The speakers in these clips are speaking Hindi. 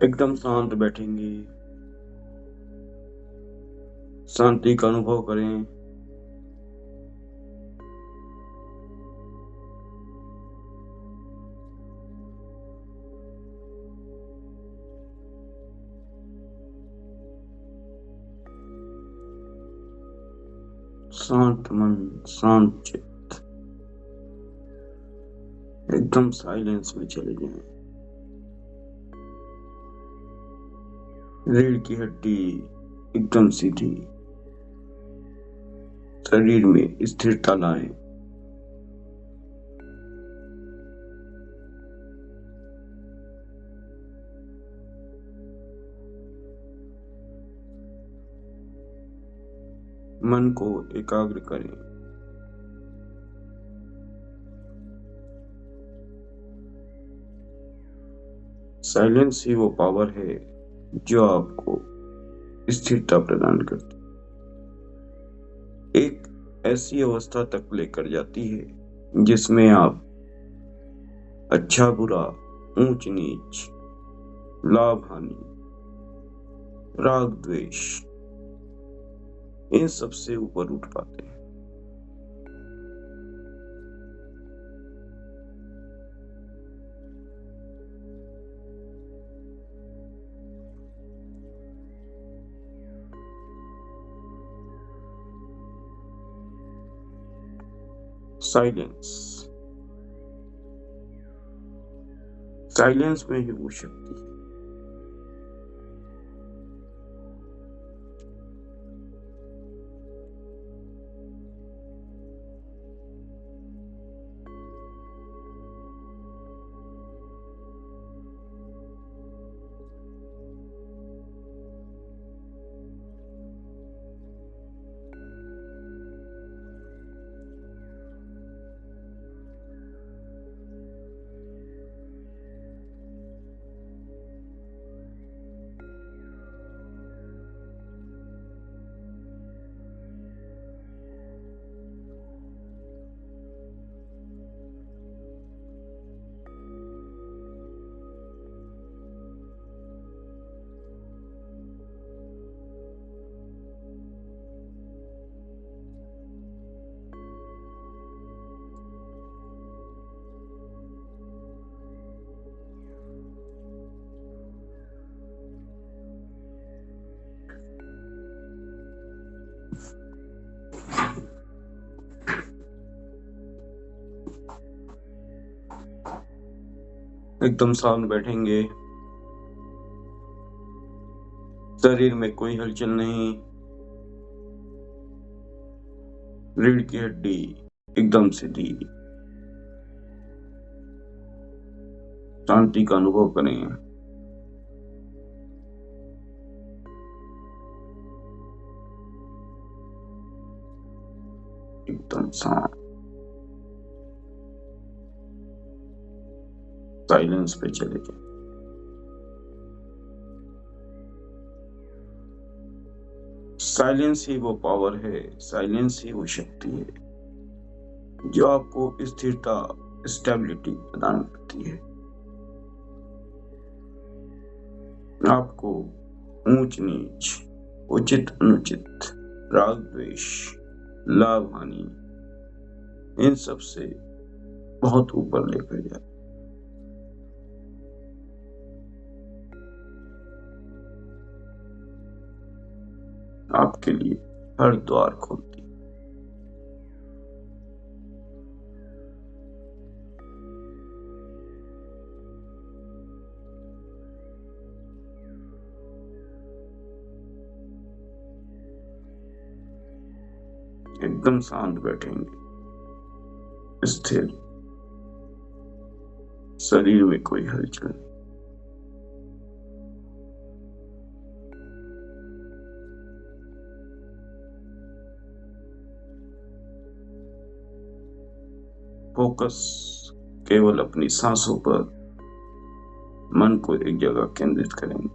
एकदम शांत बैठेंगे, शांति का अनुभव करें। शांत मन, शांत चित्त, एकदम साइलेंस में चले जाएं। रीढ़ की हड्डी एकदम सीधी, शरीर में स्थिरता लाएं। मन को एकाग्र करें। साइलेंस ही वो पावर है जो आपको स्थिरता प्रदान करती है, एक ऐसी अवस्था तक लेकर जाती है जिसमें आप अच्छा बुरा, ऊंच नीच, लाभ हानि, राग द्वेष, इन सब से ऊपर उठ पाते हैं। साइलेंस, साइलेंस में ही वो शक्ति है। एकदम शांत बैठेंगे, शरीर में कोई हलचल नहीं, रीढ़ की हड्डी एकदम सीधी, शांति का अनुभव करें। एकदम शांत, साइलेंस पे चले जाएं। साइलेंस ही वो पावर है, साइलेंस ही वो शक्ति है जो आपको स्थिरता, स्टेबिलिटी प्रदान करती है। आपको ऊंच नीच, उचित अनुचित, राग द्वेष, लाभ हानि, इन सब से बहुत ऊपर लेकर जाए। आपके लिए हर द्वार खोलती। एकदम शांत बैठेंगे, स्थिर, शरीर में कोई हलचल नहीं। फोकस केवल अपनी सांसों पर, मन को एक जगह केंद्रित करेंगे।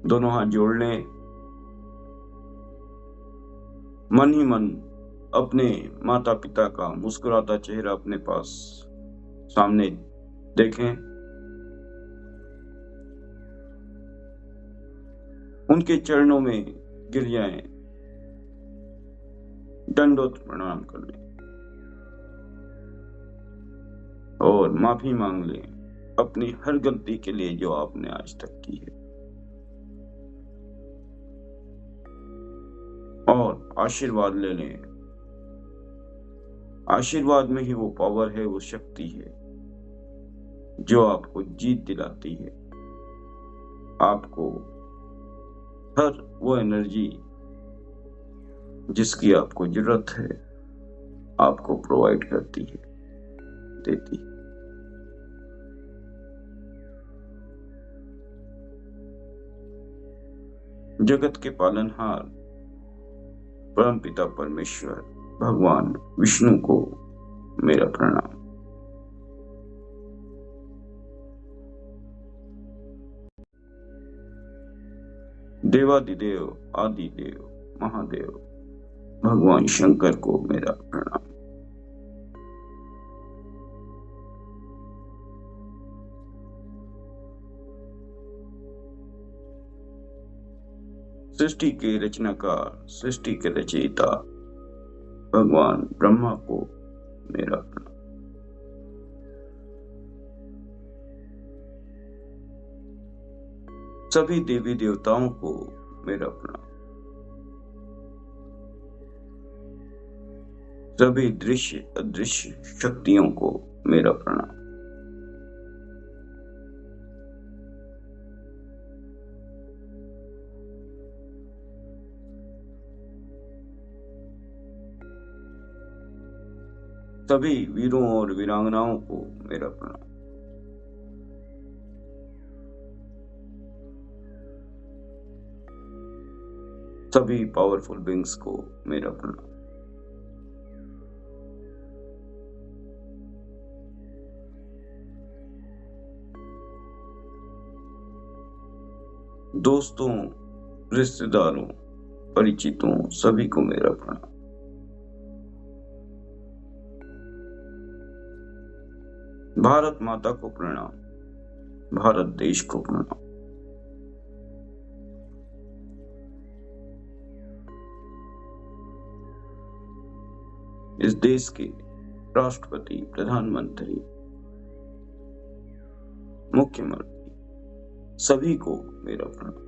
दोनों हाथ जोड़ लें, मन ही मन अपने माता पिता का मुस्कुराता चेहरा अपने पास सामने देखें, उनके चरणों में गिर जाएं, दंडोत प्रणाम कर लें और माफी मांग लें अपनी हर गलती के लिए जो आपने आज तक की है, और आशीर्वाद ले लें। आशीर्वाद में ही वो पावर है, वो शक्ति है जो आपको जीत दिलाती है, आपको हर वो एनर्जी जिसकी आपको जरूरत है आपको प्रोवाइड करती है, देती है। जगत के पालनहार परमपिता परमेश्वर भगवान विष्णु को मेरा प्रणाम। देवादिदेव आदिदेव महादेव भगवान शंकर को मेरा प्रणाम। सृष्टि के रचनाकार, सृष्टि के रचयिता भगवान ब्रह्मा को मेरा प्रणाम। सभी देवी देवताओं को मेरा प्रणाम। सभी दृश्य अदृश्य शक्तियों को मेरा प्रणाम। सभी वीरों और वीरांगनाओं को मेरा प्रणाम। सभी पावरफुल बींग्स को मेरा प्रणाम। दोस्तों, रिश्तेदारों, परिचितों सभी को मेरा प्रणाम। भारत माता को प्रणाम, भारत देश को प्रणाम। इस देश के राष्ट्रपति, प्रधानमंत्री, मुख्यमंत्री सभी को मेरा प्रणाम।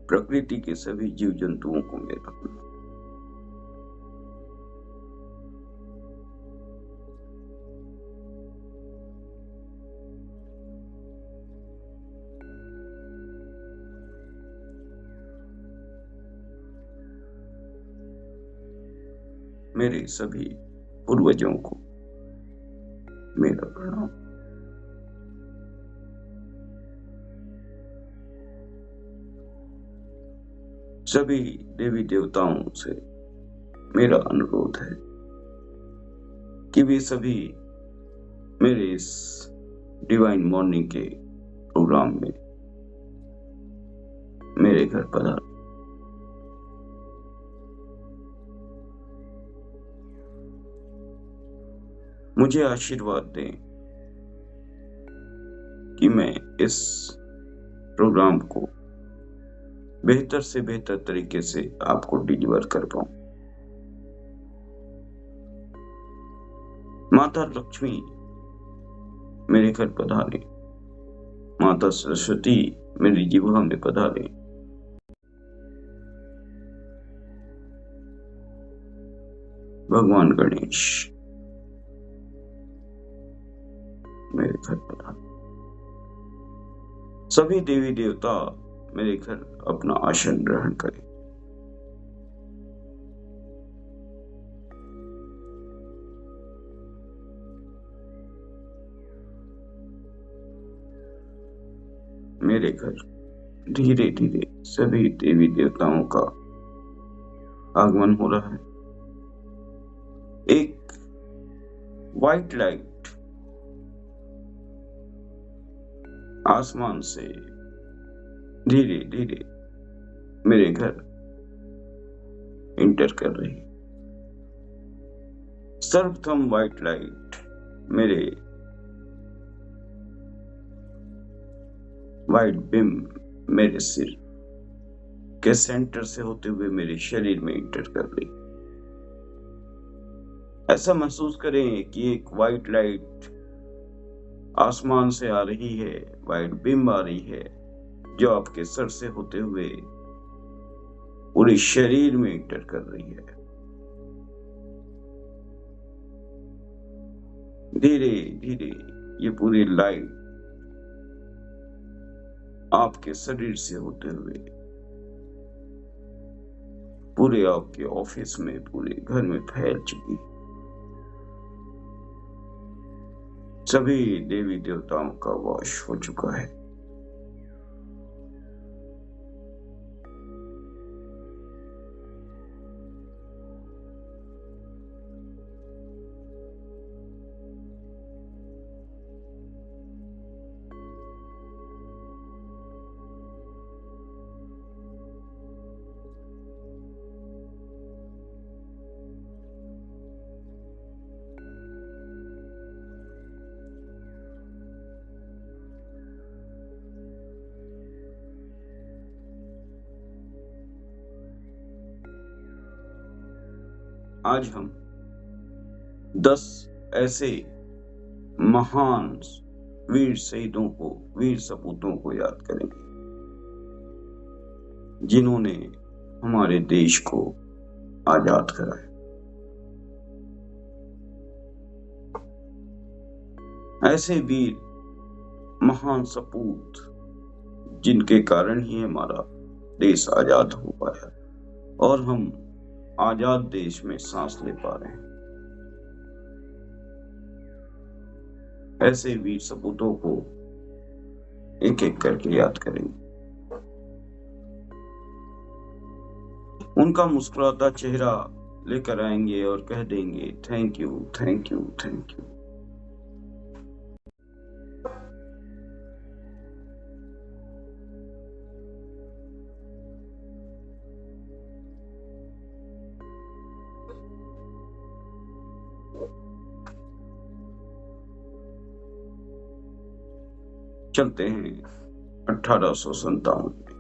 प्रकृति के सभी जीव जंतुओं को मेरा प्रणाम। मेरे सभी पूर्वजों को मेरा प्रणाम। सभी देवी देवताओं से मेरा अनुरोध है कि वे सभी मेरे इस डिवाइन मॉर्निंग के प्रोग्राम में मेरे घर पधारें। मुझे आशीर्वाद दें कि मैं इस प्रोग्राम को बेहतर से बेहतर तरीके से आपको डिलीवर कर पाऊं। माता लक्ष्मी मेरे घर पधारे, माता सरस्वती मेरी जिह्वा में पधारे, भगवान गणेश मेरे घर पधारे। सभी देवी देवता मेरे घर अपना आसन ग्रहण करें। मेरे घर धीरे धीरे सभी देवी देवताओं का आगमन हो रहा है। एक व्हाइट लाइट आसमान से धीरे धीरे मेरे घर इंटर कर रही। सर्वप्रथम व्हाइट लाइट मेरे व्हाइट बिम मेरे सिर के सेंटर से होते हुए मेरे शरीर में इंटर कर रही। ऐसा महसूस करें कि एक व्हाइट लाइट आसमान से आ रही है, व्हाइट बिम आ रही है, जो आपके सर से होते हुए पूरे शरीर में इंटर कर रही है। धीरे धीरे ये पूरी लाइट आपके शरीर से होते हुए पूरे आपके ऑफिस में, पूरे घर में फैल चुकी। सभी देवी देवताओं का वाश हो चुका है। आज हम 10 ऐसे महान वीर शहीदों को, वीर सपूतों को याद करेंगे जिन्होंने हमारे देश को आजाद कराया। ऐसे वीर महान सपूत जिनके कारण ही हमारा देश आजाद हो पाया और हम आजाद देश में सांस ले पा रहे हैं। ऐसे वीर सपूतों को एक एक करके याद करेंगे। उनका मुस्कुराता चेहरा लेकर आएंगे और कह देंगे thank you, thank you, thank you. चलते हैं 1857 में।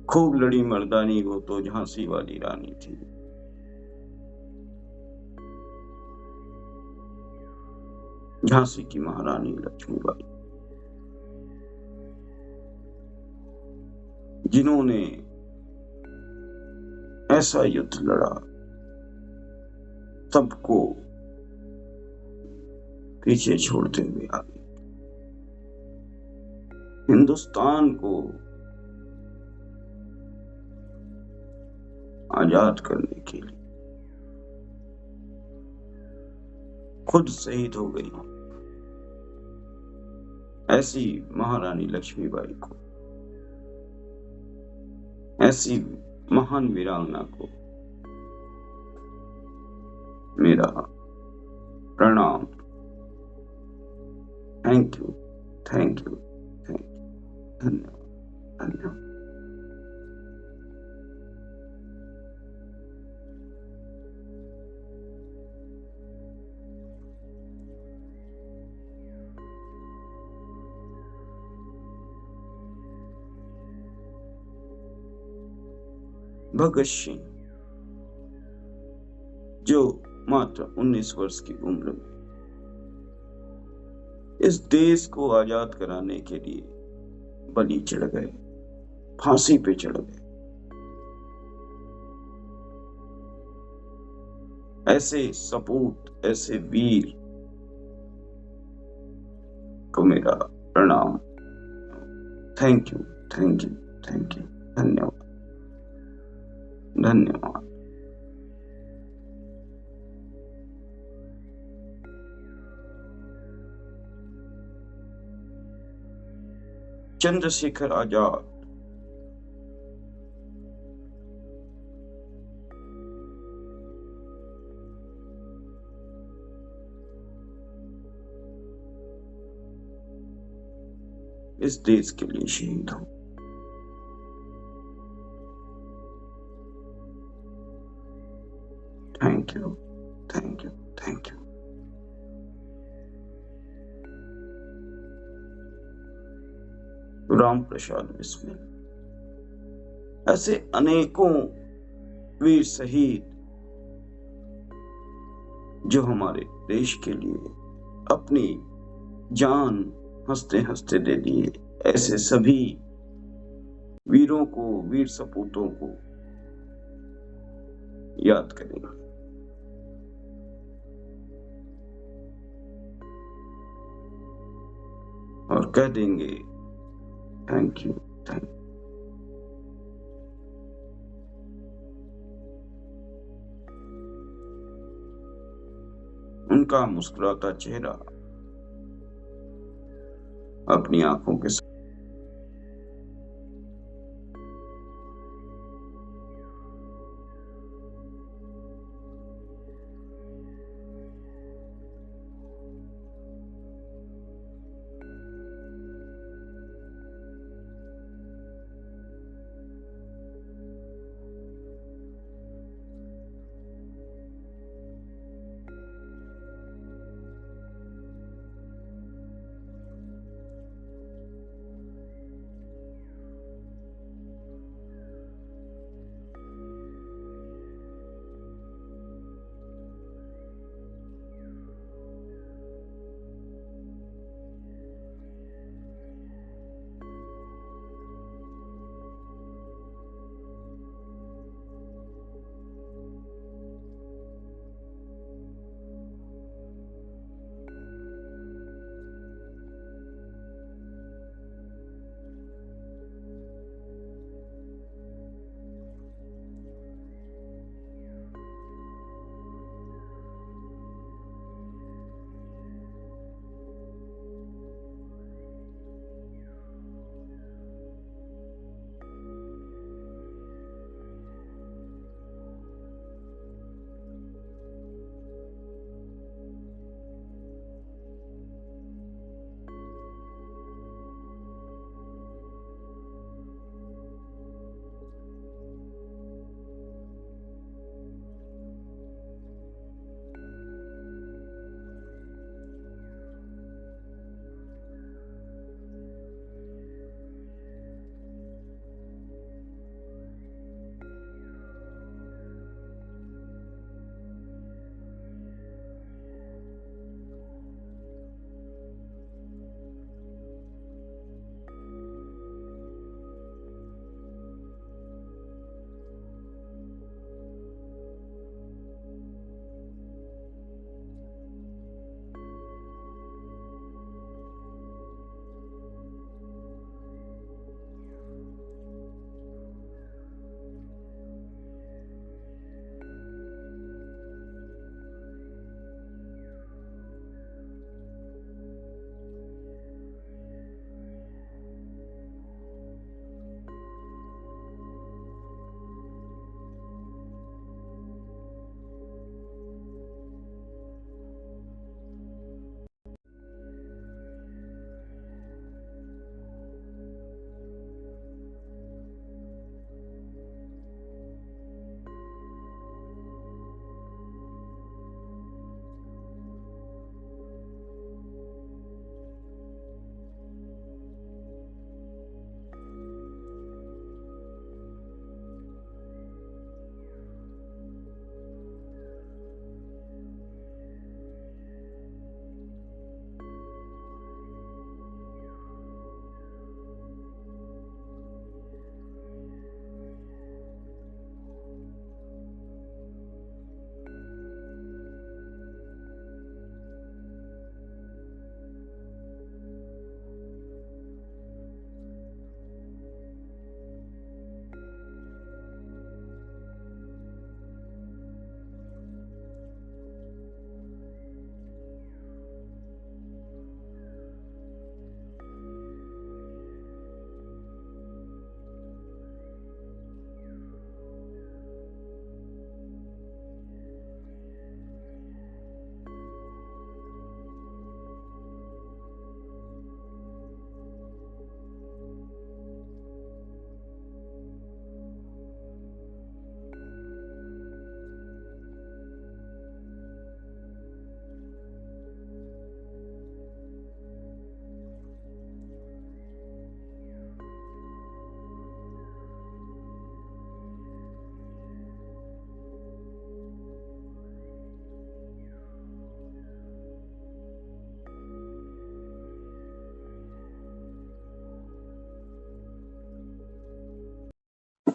खूब लड़ी मर्दानी वो तो झांसी वाली रानी थी। झांसी की महारानी लक्ष्मीबाई, जिन्होंने ऐसा युद्ध लड़ा, सबको पीछे छोड़ते हुए आ गई। हिंदुस्तान को आजाद करने के लिए खुद शहीद हो गई। ऐसी महारानी लक्ष्मीबाई को, ऐसी महान वीरांगना को मेरा प्रणाम। Thank you, thank you, thank you, धन्यवाद, धन्यवाद। भगत सिंह, जो मात्र 19 वर्ष की उम्र में इस देश को आजाद कराने के लिए बलि चढ़ गए, फांसी पे चढ़ गए। ऐसे सपूत, ऐसे वीर को मेरा प्रणाम। Thank you, thank you, thank you, धन्यवाद, धन्यवाद। चंद्रशेखर आजाद इस देश के लिए शहीद हो। Thank you, thank you, thank you. Ram Prasad Bismil. ऐसे अनेकों वीर शहीद जो हमारे देश के लिए अपनी जान हंसते हंसते दे दिए, ऐसे सभी वीरों को, वीर सपूतों को याद करेंगे और कह देंगे थैंक यू, थैंक यू। उनका मुस्कुराता चेहरा अपनी आंखों के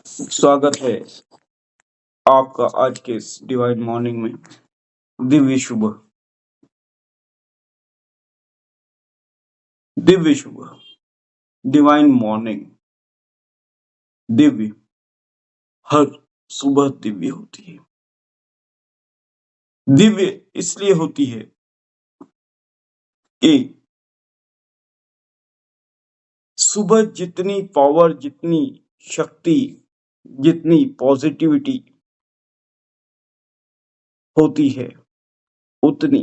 स्वागत है आपका आज के इस डिवाइन मॉर्निंग में। दिव्य शुभ, दिव्य शुभ, डिवाइन मॉर्निंग। दिव्य, हर सुबह दिव्य होती है। दिव्य इसलिए होती है कि सुबह जितनी पावर, जितनी शक्ति, जितनी पॉजिटिविटी होती है, उतनी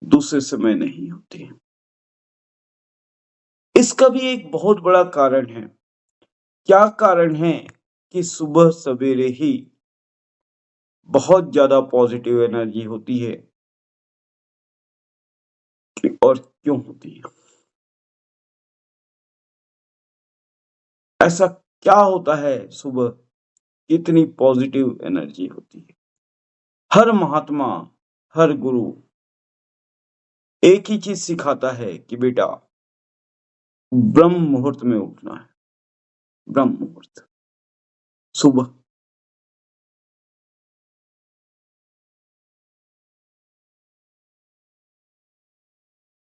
दूसरे समय नहीं होती। इसका भी एक बहुत बड़ा कारण है। क्या कारण है कि सुबह सवेरे ही बहुत ज्यादा पॉजिटिव एनर्जी होती है और क्यों होती है? ऐसा क्या होता है सुबह इतनी पॉजिटिव एनर्जी होती है? हर महात्मा, हर गुरु एक ही चीज सिखाता है कि बेटा ब्रह्म मुहूर्त में उठना है। ब्रह्म मुहूर्त सुबह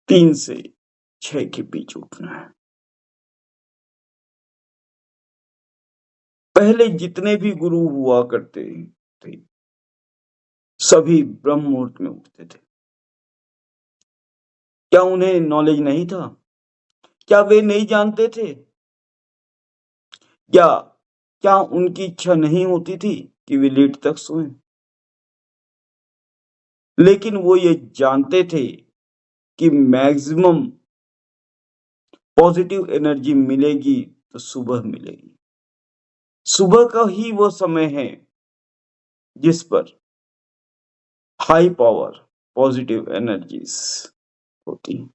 3 से 6 के बीच उठना है। पहले जितने भी गुरु हुआ करते थे सभी ब्रह्म मुहूर्त में उठते थे। क्या उन्हें नॉलेज नहीं था? क्या वे नहीं जानते थे? या क्या उनकी इच्छा नहीं होती थी कि वे लेट तक सोएं? लेकिन वो ये जानते थे कि मैक्सिमम पॉजिटिव एनर्जी मिलेगी तो सुबह मिलेगी। सुबह का ही वो समय है जिस पर हाई पावर पॉजिटिव एनर्जीज होती हैं।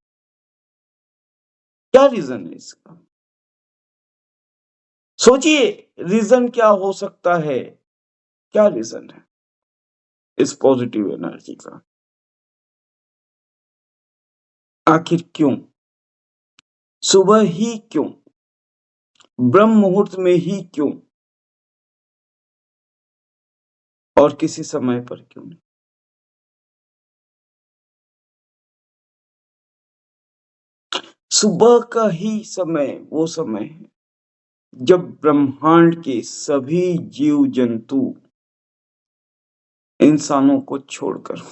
क्या रीजन है इसका? सोचिए, रीजन क्या हो सकता है? क्या रीजन है इस पॉजिटिव एनर्जी का? आखिर क्यों? सुबह ही क्यों? ब्रह्म मुहूर्त में ही क्यों? और किसी समय पर क्यों नहीं? सुबह का ही समय वो समय है जब ब्रह्मांड के सभी जीव जंतु इंसानों को छोड़कर,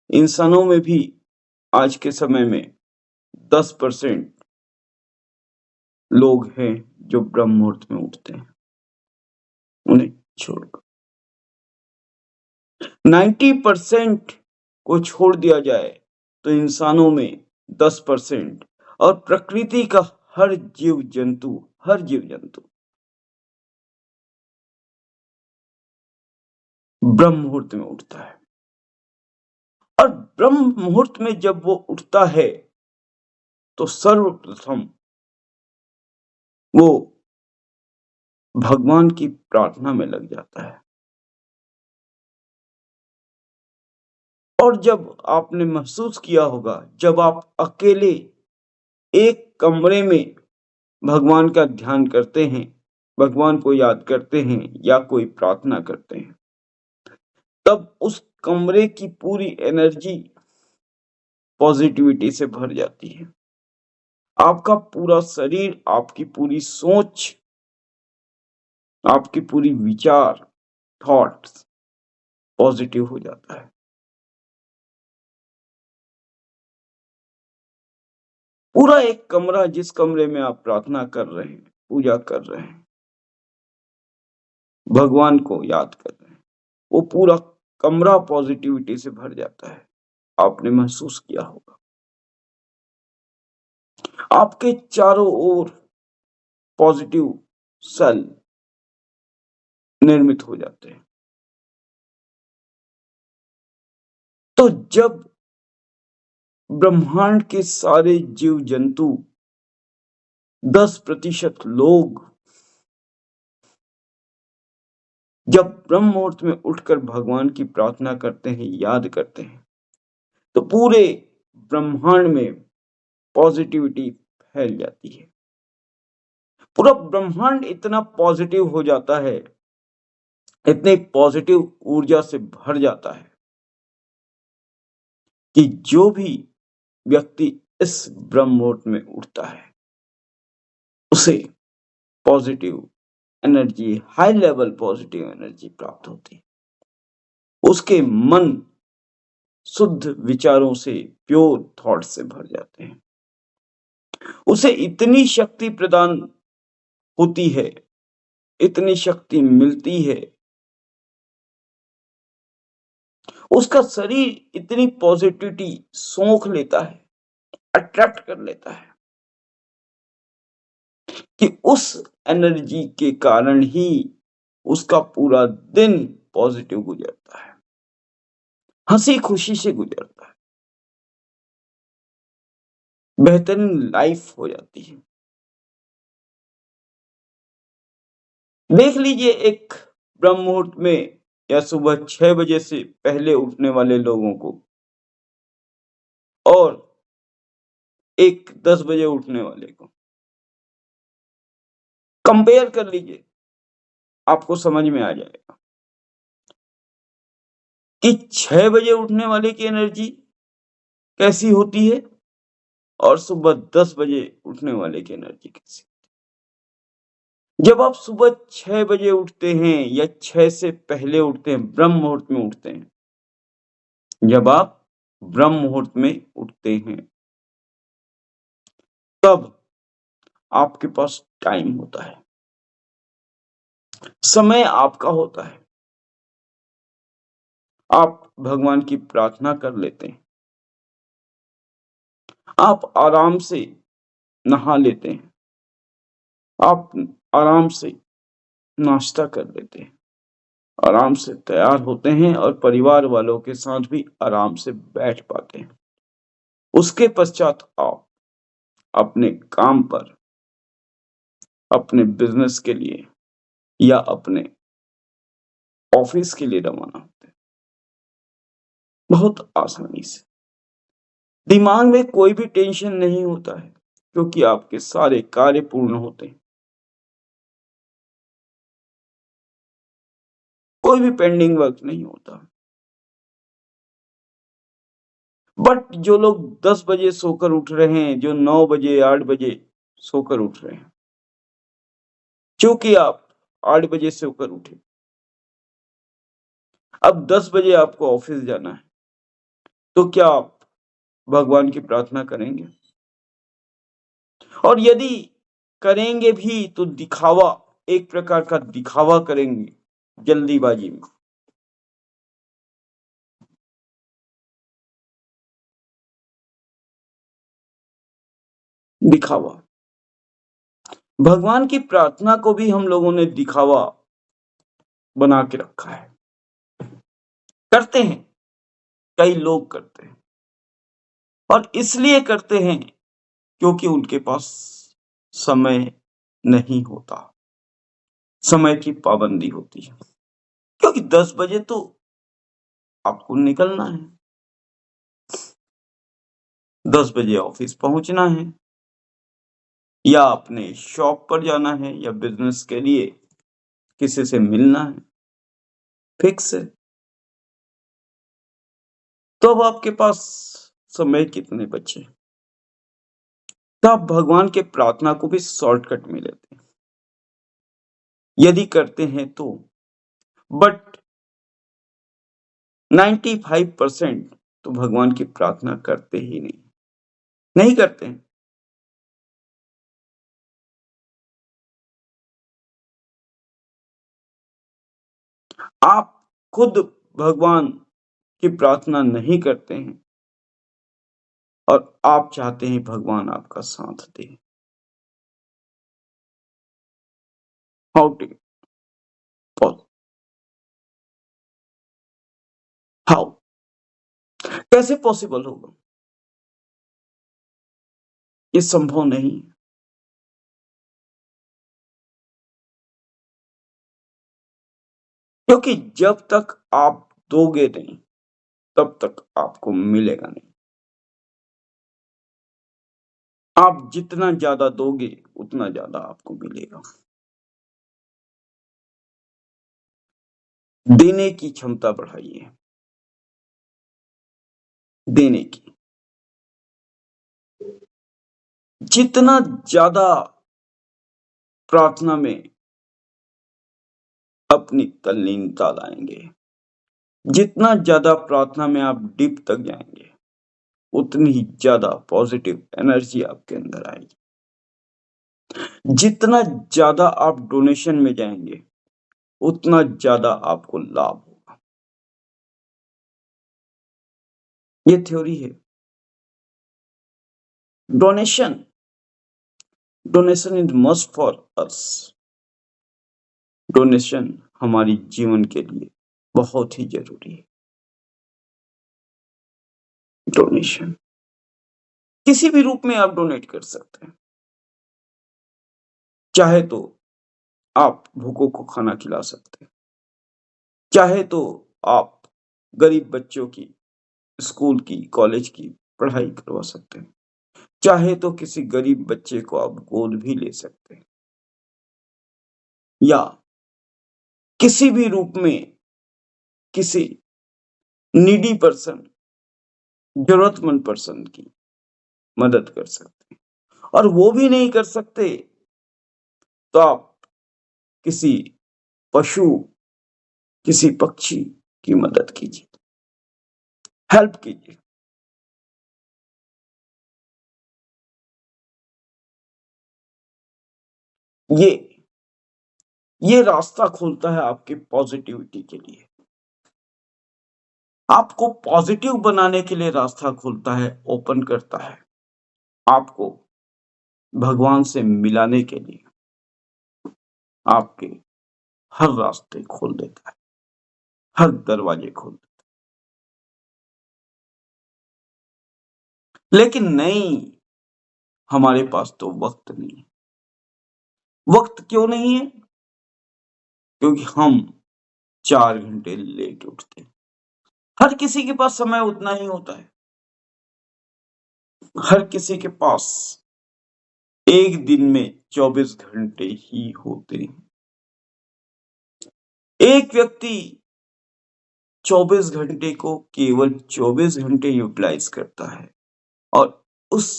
इंसानों में भी आज के समय में 10% लोग हैं जो ब्रह्म मुहूर्त में उठते हैं, उन्हें छोड़कर 90% को छोड़ दिया जाए तो इंसानों में 10% और प्रकृति का हर जीव जंतु ब्रह्म मुहूर्त में उठता है। और ब्रह्म मुहूर्त में जब वो उठता है तो सर्वप्रथम वो भगवान की प्रार्थना में लग जाता है। और जब आपने महसूस किया होगा, जब आप अकेले एक कमरे में भगवान का ध्यान करते हैं, भगवान को याद करते हैं या कोई प्रार्थना करते हैं, तब उस कमरे की पूरी एनर्जी पॉजिटिविटी से भर जाती है। आपका पूरा शरीर, आपकी पूरी सोच, आपकी पूरी विचार, थॉट्स पॉजिटिव हो जाता है। पूरा एक कमरा, जिस कमरे में आप प्रार्थना कर रहे हैं, पूजा कर रहे हैं, भगवान को याद कर रहे हैं, वो पूरा कमरा पॉजिटिविटी से भर जाता है। आपने महसूस किया होगा। आपके चारों ओर पॉजिटिव सेल निर्मित हो जाते हैं। तो जब ब्रह्मांड के सारे जीव जंतु 10% लोग जब ब्रह्म मुहूर्त में उठकर भगवान की प्रार्थना करते हैं, याद करते हैं, तो पूरे ब्रह्मांड में पॉजिटिविटी फैल जाती है। पूरा ब्रह्मांड इतना पॉजिटिव हो जाता है, इतनी पॉजिटिव ऊर्जा से भर जाता है कि जो भी व्यक्ति इस ब्रह्म मुहूर्त में उठता है उसे positive energy, high level positive energy प्राप्त होती है। उसके मन शुद्ध विचारों से, प्योर थॉट से भर जाते हैं। उसे इतनी शक्ति प्रदान होती है, इतनी शक्ति मिलती है, उसका शरीर इतनी पॉजिटिविटी सोख लेता है, अट्रैक्ट कर लेता है कि उस एनर्जी के कारण ही उसका पूरा दिन पॉजिटिव गुजरता है, हंसी खुशी से गुजरता है, बेहतरीन लाइफ हो जाती है। देख लीजिए एक ब्रह्म मुहूर्त में या सुबह 6 बजे से पहले उठने वाले लोगों को और एक 10 बजे उठने वाले को कंपेयर कर लीजिए, आपको समझ में आ जाएगा कि 6 बजे उठने वाले की एनर्जी कैसी होती है और सुबह 10 बजे उठने वाले की एनर्जी कैसी। जब आप सुबह 6 बजे उठते हैं या 6 से पहले उठते हैं, ब्रह्म मुहूर्त में उठते हैं, जब आप ब्रह्म मुहूर्त में उठते हैं तब आपके पास टाइम होता है, समय आपका होता है, आप भगवान की प्रार्थना कर लेते हैं, आप आराम से नहा लेते हैं, आप आराम से नाश्ता कर लेते हैं, आराम से तैयार होते हैं और परिवार वालों के साथ भी आराम से बैठ पाते हैं। उसके पश्चात आप अपने काम पर, अपने बिजनेस के लिए या अपने ऑफिस के लिए रवाना होते हैं, बहुत आसानी से। दिमाग में कोई भी टेंशन नहीं होता है क्योंकि आपके सारे कार्य पूर्ण होते हैं, कोई भी पेंडिंग वर्क नहीं होता। बट जो लोग 10 बजे सोकर उठ रहे हैं, जो 9 बजे 8 बजे सोकर उठ रहे हैं, क्योंकि आप 8 बजे सोकर उठे, अब 10 बजे आपको ऑफिस जाना है, तो क्या आप भगवान की प्रार्थना करेंगे? और यदि करेंगे भी तो दिखावा, एक प्रकार का दिखावा करेंगे, जल्दीबाजी में। दिखावा, भगवान की प्रार्थना को भी हम लोगों ने दिखावा बना के रखा है। करते हैं, कई लोग करते हैं और इसलिए करते हैं क्योंकि उनके पास समय नहीं होता, समय की पाबंदी होती है। क्योंकि 10 बजे तो आपको निकलना है, 10 बजे ऑफिस पहुंचना है या अपने शॉप पर जाना है या बिजनेस के लिए किसी से मिलना है, फिक्स है। तो अब आपके पास समय कितने बचे? तो आप भगवान के प्रार्थना को भी शॉर्टकट में लेते हैं, यदि करते हैं तो। बट 95% तो भगवान की प्रार्थना करते ही नहीं करते हैं। आप खुद भगवान की प्रार्थना नहीं करते हैं और आप चाहते हैं भगवान आपका साथ दे। हाउ टू हाउ कैसे पॉसिबल होगा? ये संभव नहीं है। क्योंकि जब तक आप दोगे नहीं तब तक आपको मिलेगा नहीं। आप जितना ज्यादा दोगे उतना ज्यादा आपको मिलेगा। देने की क्षमता बढ़ाइए, देने की। जितना ज्यादा प्रार्थना में अपनी तल्लीनता लाएंगे, जितना ज्यादा प्रार्थना में आप डीप तक जाएंगे, उतनी ही ज्यादा पॉजिटिव एनर्जी आपके अंदर आएगी। जितना ज्यादा आप डोनेशन में जाएंगे, उतना ज्यादा आपको लाभ होगा। ये थ्योरी है। Donation donation is must for us. Donation हमारी जीवन के लिए बहुत ही जरूरी है। डोनेशन किसी भी रूप में आप डोनेट कर सकते हैं। चाहे तो आप भूखों को खाना खिला सकते हैं, चाहे तो आप गरीब बच्चों की स्कूल की कॉलेज की पढ़ाई करवा सकते हैं, चाहे तो किसी गरीब बच्चे को आप गोद भी ले सकते हैं, या किसी भी रूप में किसी नीडी पर्सन, जरूरतमंद पर्सन की मदद कर सकते हैं। और वो भी नहीं कर सकते तो आप किसी पशु, किसी पक्षी की मदद कीजिए, हेल्प कीजिए। ये ये रास्ता खोलता है आपकी पॉजिटिविटी के लिए, आपको पॉजिटिव बनाने के लिए रास्ता खोलता है, ओपन करता है, आपको भगवान से मिलाने के लिए आपके हर रास्ते खोल देता है, हर दरवाजे खोल देता है। लेकिन नहीं, हमारे पास तो वक्त नहीं है। वक्त क्यों नहीं है? क्योंकि हम 4 घंटे लेट उठते हैं। हर किसी के पास समय उतना ही होता है। हर किसी के पास एक दिन में 24 घंटे ही होते हैं। एक व्यक्ति 24 घंटे को केवल 24 घंटे यूटिलाइज करता है, और उस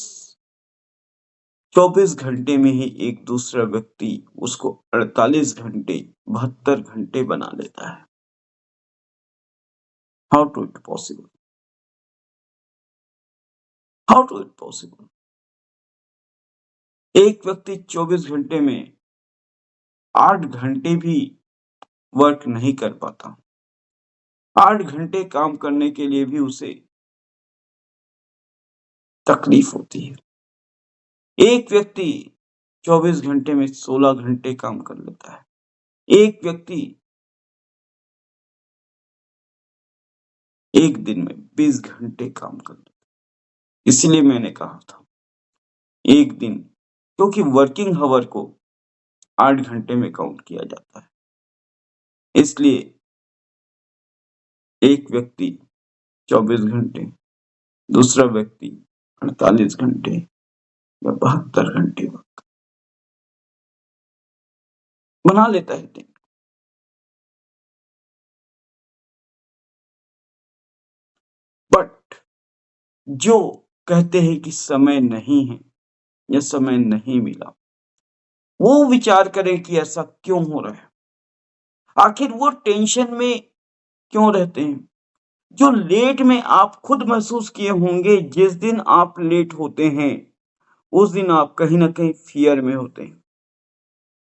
24 घंटे में ही एक दूसरा व्यक्ति उसको 48 घंटे, 72 घंटे बना लेता है। How to it possible? How to it possible? एक व्यक्ति 24 घंटे में 8 घंटे भी वर्क नहीं कर पाता। 8 घंटे काम करने के लिए भी उसे तकलीफ होती है। एक व्यक्ति 24 घंटे में 16 घंटे काम कर लेता है। एक व्यक्ति एक दिन में 20 घंटे काम कर लेता है। इसलिए मैंने कहा था एक दिन, क्योंकि वर्किंग हावर को 8 घंटे में काउंट किया जाता है, इसलिए एक व्यक्ति 24 घंटे, दूसरा व्यक्ति 48 घंटे या 72 घंटे बना लेता है दिन। बट जो कहते हैं कि समय नहीं है या समय नहीं मिला, वो विचार करें कि ऐसा क्यों हो रहा है। आखिर वो टेंशन में क्यों रहते हैं? जो लेट में आप खुद महसूस किए होंगे, जिस दिन आप लेट होते हैं उस दिन आप कहीं ना कहीं फियर में होते हैं,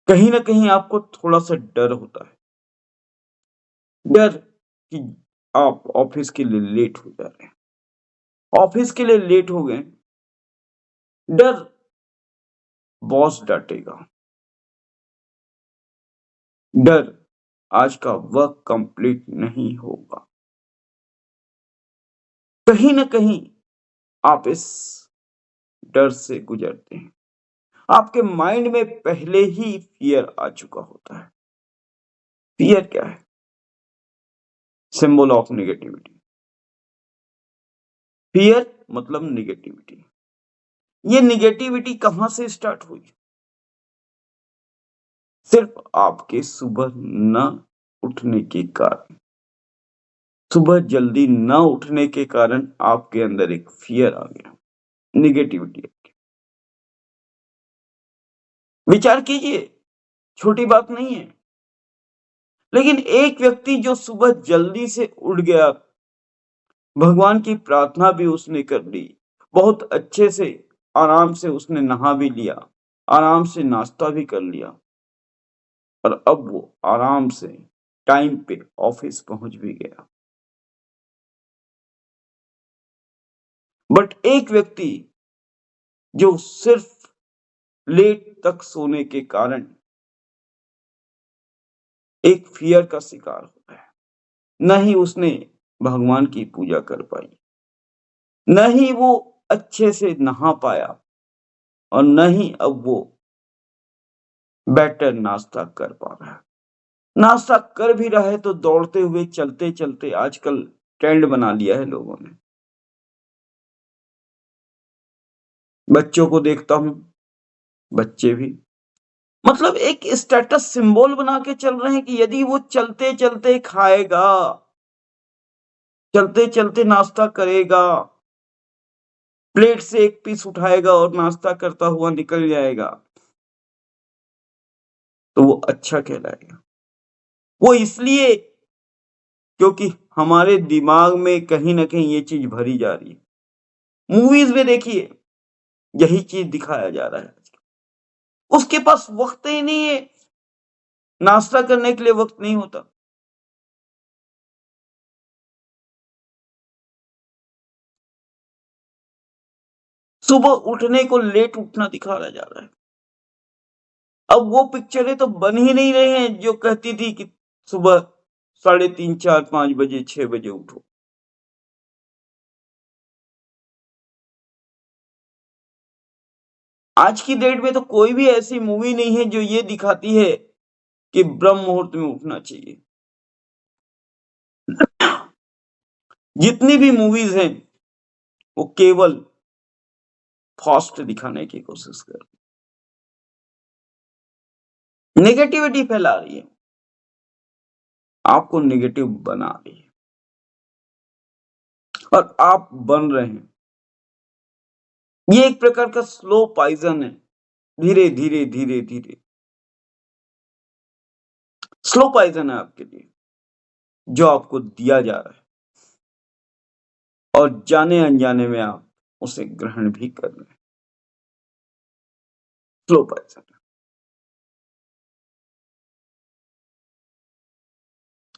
कहीं ना कहीं आपको थोड़ा सा डर होता है। डर कि आप ऑफिस के लिए लेट हो जा रहे हैं, ऑफिस के लिए लेट हो गए, डर बॉस डांटेगा, डर आज का वर्क कंप्लीट नहीं होगा। कहीं ना कहीं आप इस डर से गुजरते हैं। आपके माइंड में पहले ही फियर आ चुका होता है। फियर क्या है? Symbol of negativity. फियर मतलब नेगेटिविटी। ये निगेटिविटी कहां से स्टार्ट हुई? सिर्फ आपके सुबह न उठने के कारण। सुबह जल्दी न उठने के कारण आपके अंदर एक फियर आ गया, निगेटिविटी आ गई। विचार कीजिए, छोटी बात नहीं है। लेकिन एक व्यक्ति जो सुबह जल्दी से उठ गया, भगवान की प्रार्थना भी उसने कर ली, बहुत अच्छे से आराम से उसने नहा भी लिया, आराम से नाश्ता भी कर लिया, और अब वो आराम से टाइम पे ऑफिस पहुंच भी गया। बट एक व्यक्ति जो सिर्फ लेट तक सोने के कारण एक फियर का शिकार हो गया, न ही उसने भगवान की पूजा कर पाई, न ही वो अच्छे से नहा पाया, और न ही अब वो बेटर नाश्ता कर पा रहा है। नाश्ता कर भी रहा है तो दौड़ते हुए, चलते चलते, आजकल ट्रेंड बना लिया है लोगों ने। बच्चों को देखता हूं, बच्चे भी मतलब एक स्टेटस सिंबल बना के चल रहे हैं कि यदि वो चलते चलते खाएगा, चलते चलते नाश्ता करेगा, प्लेट से एक पीस उठाएगा और नाश्ता करता हुआ निकल जाएगा, तो वो अच्छा कहलाएगा। वो इसलिए क्योंकि हमारे दिमाग में कहीं ना कहीं ये चीज भरी जा रही है। मूवीज में देखिए, यही चीज दिखाया जा रहा है। उसके पास वक्त ही नहीं है, नाश्ता करने के लिए वक्त नहीं होता। सुबह उठने को लेट उठना दिखाया जा रहा है। अब वो पिक्चरें तो बन ही नहीं रहे हैं जो कहती थी कि सुबह 3:30, 4, 5 बजे, 6 बजे उठो। आज की डेट में तो कोई भी ऐसी मूवी नहीं है जो ये दिखाती है कि ब्रह्म मुहूर्त में उठना चाहिए। जितनी भी मूवीज हैं वो केवल फास्ट दिखाने की कोशिश कर रही है, नेगेटिविटी फैला रही है, आपको नेगेटिव बना रही है, और आप बन रहे हैं। ये एक प्रकार का स्लो पॉइजन है, धीरे धीरे धीरे धीरे स्लो पॉइजन है आपके लिए, जो आपको दिया जा रहा है, और जाने अनजाने में आप उसे ग्रहण भी कर रहे हैं। Slow poison.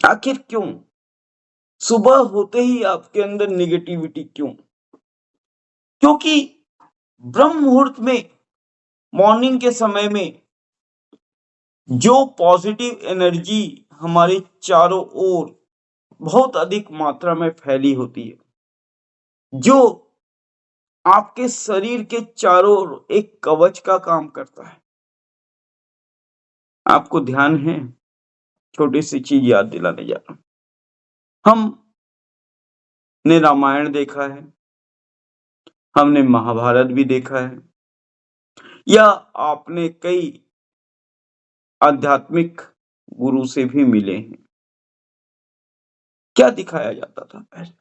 आखिर क्यों सुबह होते ही आपके अंदर निगेटिविटी क्यों? क्योंकि ब्रह्म मुहूर्त में, मॉर्निंग के समय में जो पॉजिटिव एनर्जी हमारे चारों ओर बहुत अधिक मात्रा में फैली होती है, जो आपके शरीर के चारों ओर एक कवच का काम करता है। आपको ध्यान है? छोटी सी चीज याद दिलाने जा रहा हूं। हमने रामायण देखा है, हमने महाभारत भी देखा है, या आपने कई आध्यात्मिक गुरु से भी मिले हैं। क्या दिखाया जाता था पहले?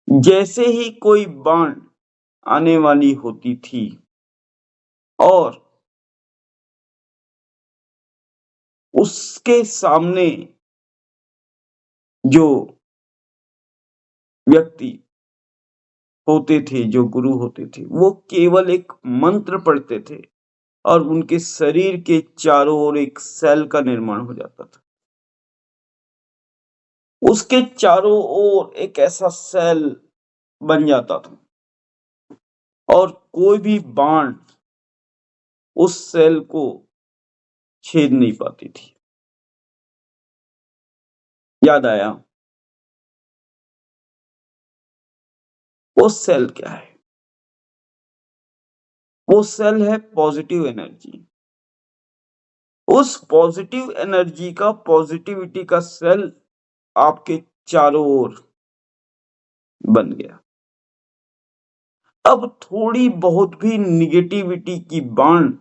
जैसे ही कोई बाण आने वाली होती थी और उसके सामने जो व्यक्ति होते थे, जो गुरु होते थे, वो केवल एक मंत्र पढ़ते थे और उनके शरीर के चारों ओर एक सेल का निर्माण हो जाता था। उसके चारों ओर एक ऐसा सेल बन जाता था, और कोई भी बाण उस सेल को छेद नहीं पाती थी। याद आया? वो सेल क्या है? वो सेल है पॉजिटिव एनर्जी। उस पॉजिटिव एनर्जी का, पॉजिटिविटी का सेल आपके चारों ओर बन गया। अब थोड़ी बहुत भी निगेटिविटी की बाण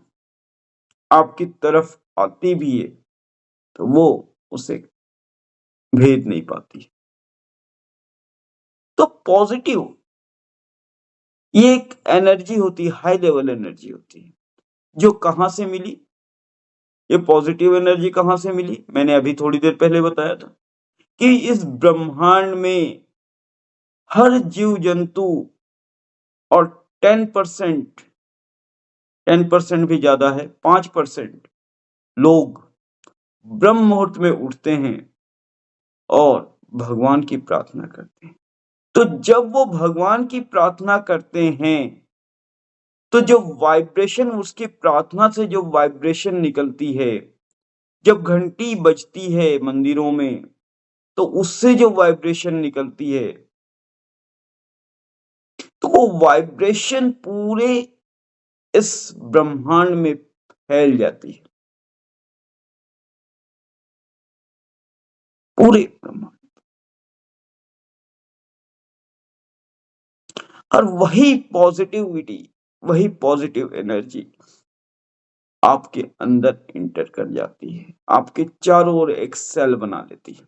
आपकी तरफ आती भी है तो वो उसे भेद नहीं पाती। तो पॉजिटिव ये एक एनर्जी होती है, हाई लेवल एनर्जी होती है, जो कहां से मिली? ये पॉजिटिव एनर्जी कहां से मिली? मैंने अभी थोड़ी देर पहले बताया था कि इस ब्रह्मांड में हर जीव जंतु और 10% 10% भी ज्यादा है, 5% लोग ब्रह्म मुहूर्त में उठते हैं और भगवान की प्रार्थना करते हैं। तो जब वो भगवान की प्रार्थना करते हैं तो जो वाइब्रेशन, उसकी प्रार्थना से जो वाइब्रेशन निकलती है, जब घंटी बजती है मंदिरों में तो उससे जो वाइब्रेशन निकलती है, तो वो वाइब्रेशन पूरे इस ब्रह्मांड में फैल जाती है, पूरे ब्रह्मांड। और वही पॉजिटिविटी, वही पॉजिटिव एनर्जी आपके अंदर इंटर कर जाती है, आपके चारों ओर एक सेल बना लेती है,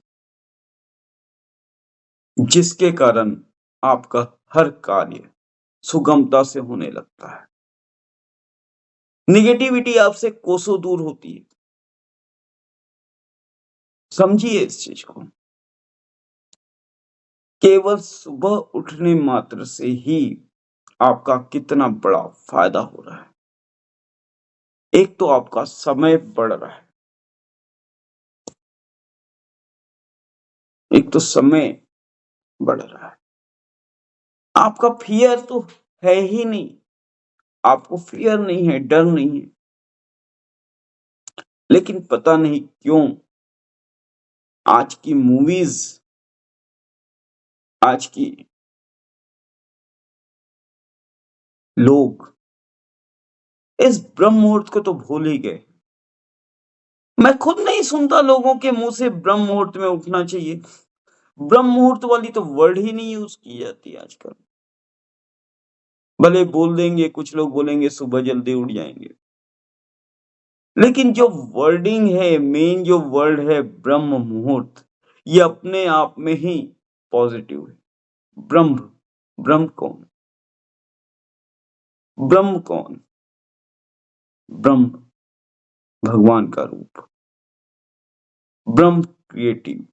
जिसके कारण आपका हर कार्य सुगमता से होने लगता है। निगेटिविटी आपसे कोसों दूर होती है। समझिए इस चीज को। केवल सुबह उठने मात्र से ही आपका कितना बड़ा फायदा हो रहा है। एक तो आपका समय बढ़ रहा है, एक तो समय बढ़ रहा है। आपका फियर तो है ही नहीं, आपको फियर नहीं है, डर नहीं है, लेकिन पता नहीं क्यों आज की मूवीज, आज की लोग इस ब्रह्म मुहूर्त को तो भूल ही गए। मैं खुद नहीं सुनता लोगों के मुंह से ब्रह्म मुहूर्त में उठना चाहिए। ब्रह्म मुहूर्त वाली तो वर्ड ही नहीं यूज की जाती आजकल। भले बोल देंगे, कुछ लोग बोलेंगे सुबह जल्दी उठ जाएंगे, लेकिन जो वर्डिंग है, मेन जो वर्ड है ब्रह्म मुहूर्त, ये अपने आप में ही पॉजिटिव है। ब्रह्म, ब्रह्म कौन? ब्रह्म कौन? ब्रह्म भगवान का रूप, ब्रह्म क्रिएटिव,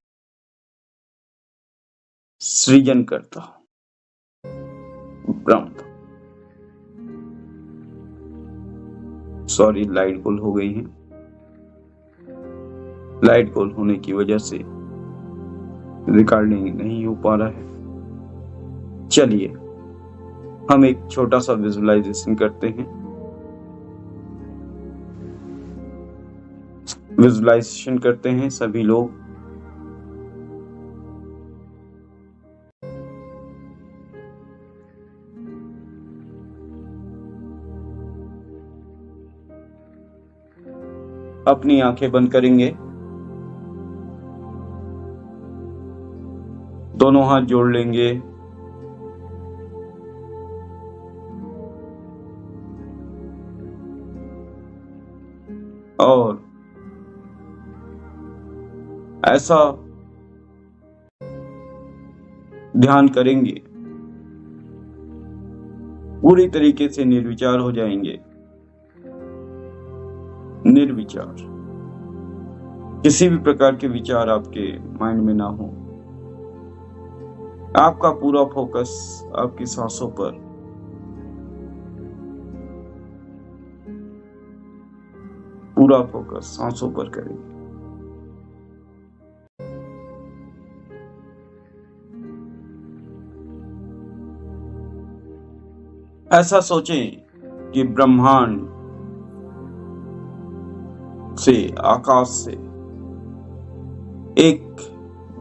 सृजन करता, ब्रह्म। सॉरी, लाइट गुल हो गई है। लाइट गुल होने की वजह से रिकॉर्डिंग नहीं हो पा रहा है। चलिए हम एक छोटा सा विजुअलाइजेशन करते हैं। विजुअलाइजेशन करते हैं सभी लोग। अपनी आंखें बंद करेंगे, दोनों हाथ जोड़ लेंगे और ऐसा ध्यान करेंगे, पूरी तरीके से निर्विचार हो जाएंगे। निर्विचार, किसी भी प्रकार के विचार आपके माइंड में ना हो। आपका पूरा फोकस आपकी सांसों पर, पूरा फोकस सांसों पर करेंगे। ऐसा सोचें कि ब्रह्मांड से, आकाश से एक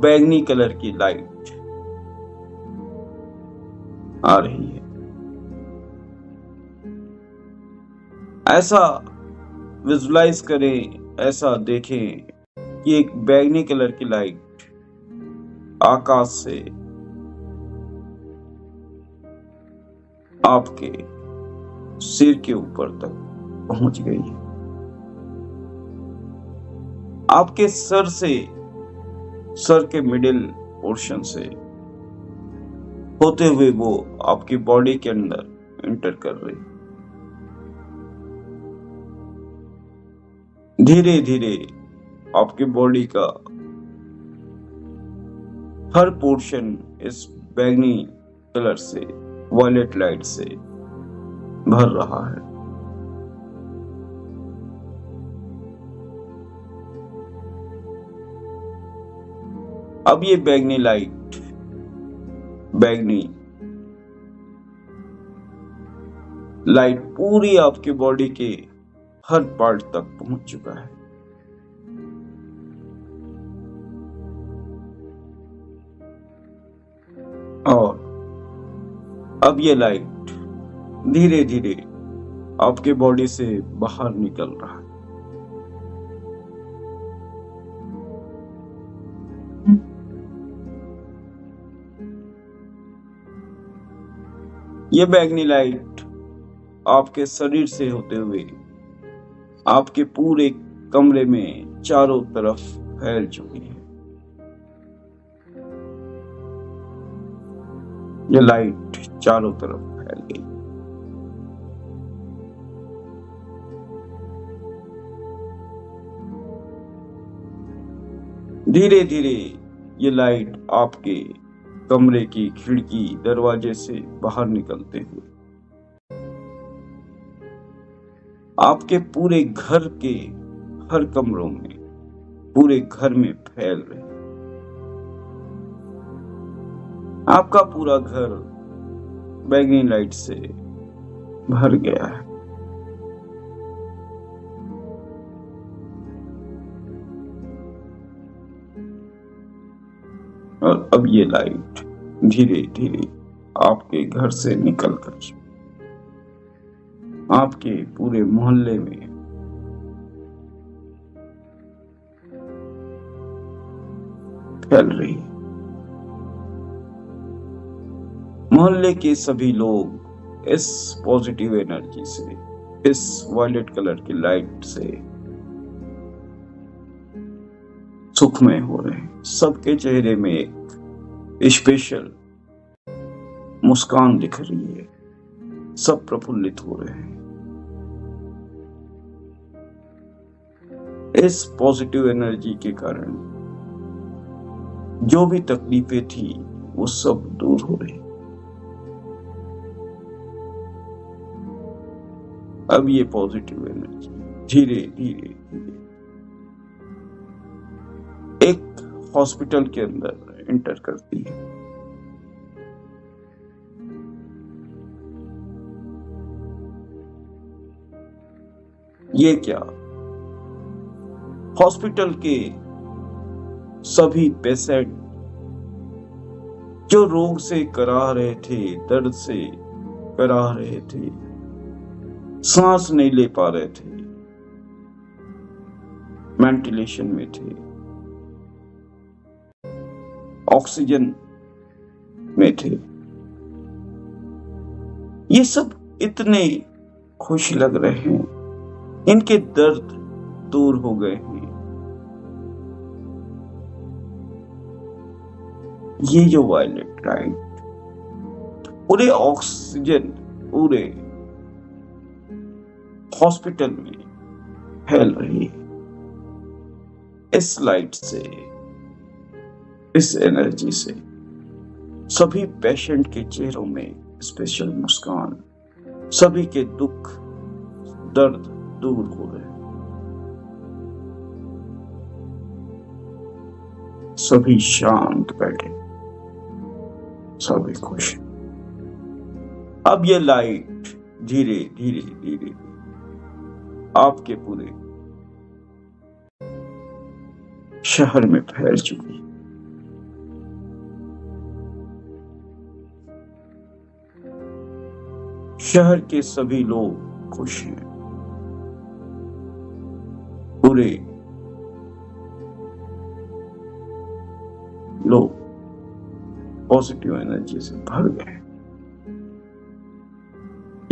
बैंगनी कलर की लाइट आ रही है। ऐसा विजुलाइज करें, ऐसा देखें कि एक बैंगनी कलर की लाइट आकाश से आपके सिर के ऊपर तक पहुंच गई है। आपके सर के मिडिल पोर्शन से होते हुए वो आपकी बॉडी के अंदर एंटर कर रही। धीरे धीरे आपकी बॉडी का हर पोर्शन इस बैंगनी कलर से, वायलेट लाइट से भर रहा है। अब ये बैंगनी लाइट पूरी आपकी बॉडी के हर पार्ट तक पहुंच चुका है। और अब ये लाइट धीरे धीरे आपके बॉडी से बाहर निकल रहा है। ये बैंगनी लाइट आपके शरीर से होते हुए आपके पूरे कमरे में चारों तरफ फैल चुकी है। ये लाइट चारों तरफ फैल गई। धीरे धीरे ये लाइट आपके कमरे की खिड़की दरवाजे से बाहर निकलते हुए आपके पूरे घर के हर कमरों में, पूरे घर में फैल रही। आपका पूरा घर बैंगनी लाइट से भर गया है। और अब ये लाइट धीरे धीरे आपके घर से निकलकर आपके पूरे मोहल्ले में फैल रही है। मोहल्ले के सभी लोग इस पॉजिटिव एनर्जी से, इस वायलेट कलर की लाइट से सुखमय हो रहे हैं। सबके चेहरे में एक स्पेशल मुस्कान दिख रही है। सब प्रफुल्लित हो रहे हैं। इस पॉजिटिव एनर्जी के कारण जो भी तकलीफें थी वो सब दूर हो रही। अब ये पॉजिटिव एनर्जी धीरे धीरे एक हॉस्पिटल के अंदर एंटर करती है। ये क्या, हॉस्पिटल के सभी पेशेंट जो रोग से करा रहे थे, दर्द से करा रहे थे, सांस नहीं ले पा रहे थे, वेंटिलेशन में थे, ऑक्सीजन में थे, ये सब इतने खुश लग रहे हैं। इनके दर्द दूर हो गए हैं। ये जो वायलेट लाइट पूरे ऑक्सीजन पूरे हॉस्पिटल में फैल रही है। इस लाइट से, इस एनर्जी से सभी पेशेंट के चेहरों में स्पेशल मुस्कान, सभी के दुख दर्द दूर हो रहे हैं। सभी शांत बैठे, सभी खुश। अब ये लाइट धीरे धीरे धीरे आपके पूरे शहर में फैल चुकी है। शहर के सभी लोग खुश हैं। पूरे लोग पॉजिटिव एनर्जी से भर गए।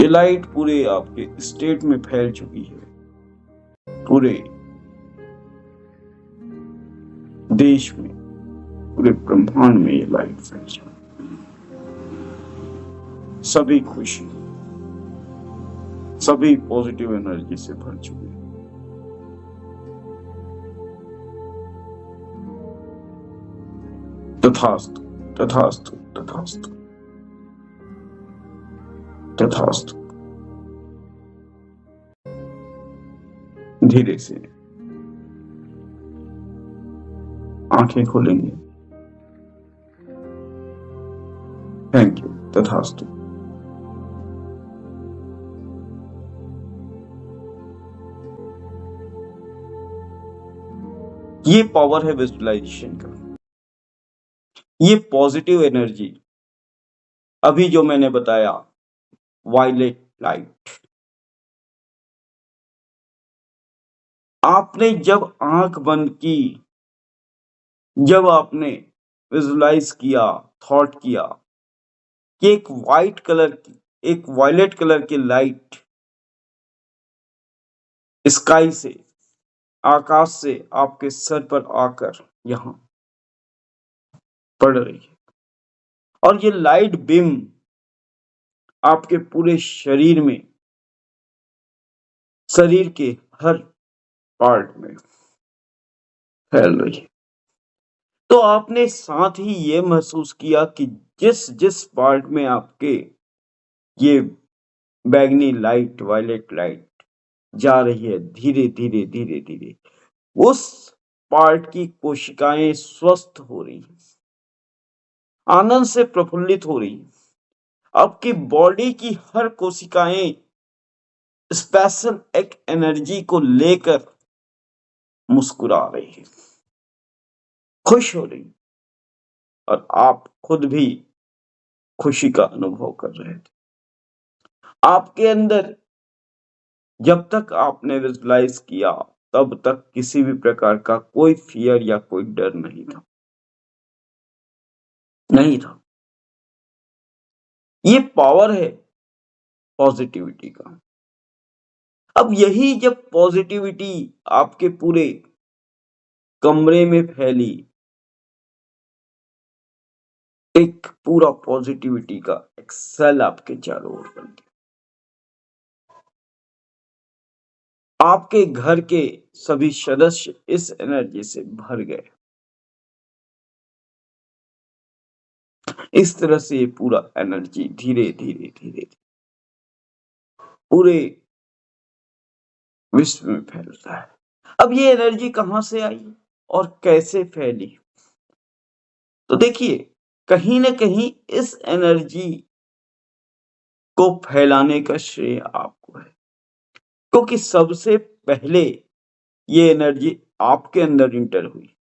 ये लाइट पूरे आपके स्टेट में फैल चुकी है, पूरे देश में, पूरे ब्रह्मांड में ये लाइट फैल चुकी है। सभी खुशी, सभी पॉजिटिव एनर्जी से भर चुके हैं। तथास्तु, तथास्तु, तथास्तु, तथास्तु। धीरे से आंखें खोलेंगे। Thank you. तथास्तु। ये पावर है विजुअलाइजेशन का, ये पॉजिटिव एनर्जी। अभी जो मैंने बताया वायलेट लाइट, आपने जब आंख बंद की, जब आपने विजुअलाइज किया, थॉट किया कि एक वाइट कलर की, एक वायलेट कलर की लाइट स्काई से, आकाश से आपके सर पर आकर यहां पड़ रही है, और ये लाइट बीम आपके पूरे शरीर में, शरीर के हर पार्ट में फैल रही है, तो आपने साथ ही ये महसूस किया कि जिस जिस पार्ट में आपके ये बैगनी लाइट, वायलेट लाइट जा रही है, धीरे धीरे धीरे धीरे उस पार्ट की कोशिकाएं स्वस्थ हो रही हैं, आनंद से प्रफुल्लित हो रही हैं। आपकी बॉडी की हर कोशिकाएं स्पेशल एक एनर्जी को लेकर मुस्कुरा रही है, खुश हो रही, और आप खुद भी खुशी का अनुभव कर रहे थे। आपके अंदर जब तक आपने विजुअलाइज किया तब तक किसी भी प्रकार का कोई फियर या कोई डर नहीं था, नहीं था। ये पावर है पॉजिटिविटी का। अब यही जब पॉजिटिविटी आपके पूरे कमरे में फैली, एक पूरा पॉजिटिविटी का एक सेल आपके चारों ओर बन गया, आपके घर के सभी सदस्य इस एनर्जी से भर गए। इस तरह से ये पूरा एनर्जी धीरे धीरे धीरे पूरे विश्व में फैलता है। अब ये एनर्जी कहां से आई और कैसे फैली? तो देखिए, कहीं ना कहीं इस एनर्जी को फैलाने का श्रेय आपको है, क्योंकि सबसे पहले ये एनर्जी आपके अंदर इंटर हुई।